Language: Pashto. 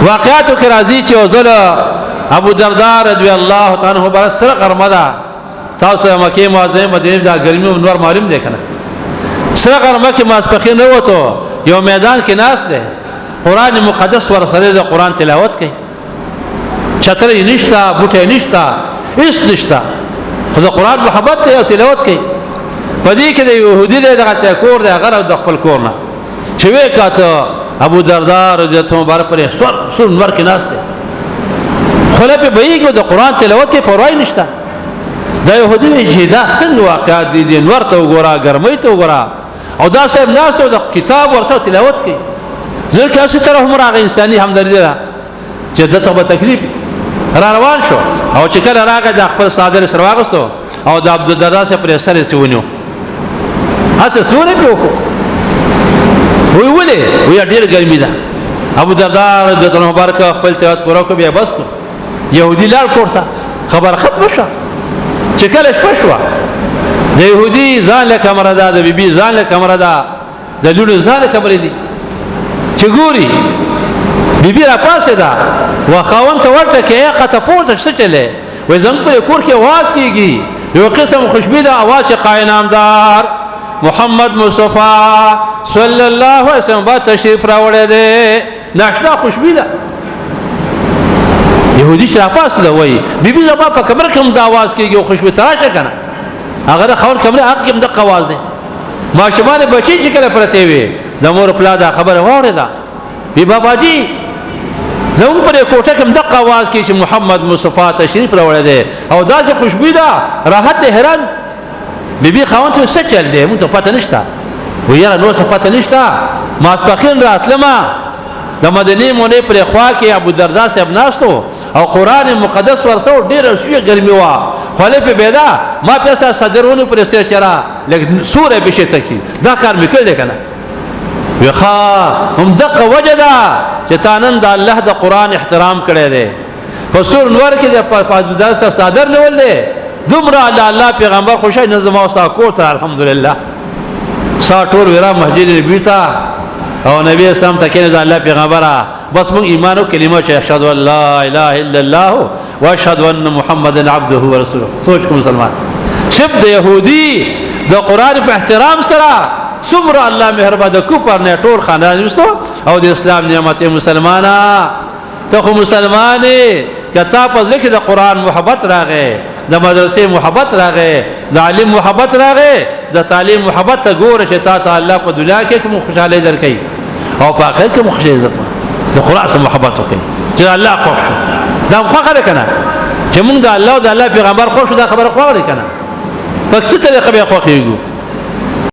واقعاتو کې راځي چې وزل ابو دردار رضی الله تعالی عنہ بر سره غرمدا تاسو مکه معظمه مدینه دا ګرمي او نور معلوم دی کنه سره غرمه کې ماسپخین نه وته یو میدان کې ناس دی قران مقدس ور سره د قران تلاوت کوي چترې نشتا بوټي نشتا هیڅ نشتا خو د قران محبت ته تلاوت کوي پدې کې د يهودي دغه کور دی هغه د خپل کور نه چې وکاته ابو دردار رضی الله عنه پر سر نور کې ناس دی خله په بیګو د قران تلاوت کې پروايي نشتا د يهودي چې دا څنګه واقعات دي نور ته وګوره ګرمۍ ته وګوره او دا صاحب ناس ته د کتاب ورسره تلاوت کوي ځکه اسی طرح هم راغی انساني همدردي را چې دته په تکلیف را روان شو او چې کله راغی د خپل صادر سره واغستو او د عبد الدردار سره پر سره سونیو هڅه سونه په وی ولې وی ډېر ګرمي ده ابو دردار د الله مبارک خپل تلاوت پوره کو بیا بس کو يهودي لار کوړه خبر ختم شو چې کله شپه شو د يهودي ځان له کمره ده د بيبي ځان له کمره ده د لولو ځان له کمره دي چې ګوري بيبي را پاسه ده واخاون ته ورته کې قطه پورته څه چلے وې زنګ په کور کې आवाज کیږي یو قسم خوشبو ده आवाज قائنامدار محمد مصطفی صلی الله علیه وسلم با تشریف راوړی دی ناشتا خوشبو ده يهودي چې پاسه ده وای بيبي زما په کمر کې د आवाज کیږي خوشبو تراشه کنه هغه خور کمره حق کې د قواز ده ما شمال بچی چې کله پرته وي د مور پلا دا خبره وره ده بي بابا جی زمون پر کوټه کې د قواز کې چې محمد مصطفی تشریف راوړی دی او دا چې خوشبو ده راحت حیران بيبي خاون ته څه چل دی مونږ ته پته نشته ویره نو څه پته نشته ماسپخین راتلما د مدینه مونږه پر خوا کې ابو دردار صاحب ناستو او قران مقدس ورته ډیره شوی ګرمي وا خلیفہ بیدا ما پیسه صدرونو پر استر چرا لکه سوره بشه تکي دا کار وکړل دی کنه وخا هم دقه وجدا چې تانن د الله د قران احترام کړی دی په سور نور کې د پاددار صاحب صادر نیول دی دومره الله پیغمبر خوشای نظم او ساکو ته الحمدلله ساټور ورا مسجد نبی ته او نبی اسلام ته کې الله پیغمبره بس موږ ایمان او کلمه چې اشهد ان لا اله الا الله واشهد ان محمدن عبده ورسوله سوچ کوم مسلمان شب د يهودي د قران په احترام سره څومره الله مهربان د کوپر نه ټول خاندان وستو او د اسلام نعمت مسلمانا ته خو مسلمانې کته په ځکه د قران محبت راغې د مدرسې محبت راغې د علم محبت راغې د تعلیم محبت ته ګوره چې تا الله په دنیا کې کوم خوشاله درکې او په آخرت کې خوشاله عزت د قران سره محبت وکړي چې الله خوښ دا خو خبره کنه چې موږ د الله او د الله پیغمبر خوښ دا خبره خو ده کنه په څه طریقه به خوښيږو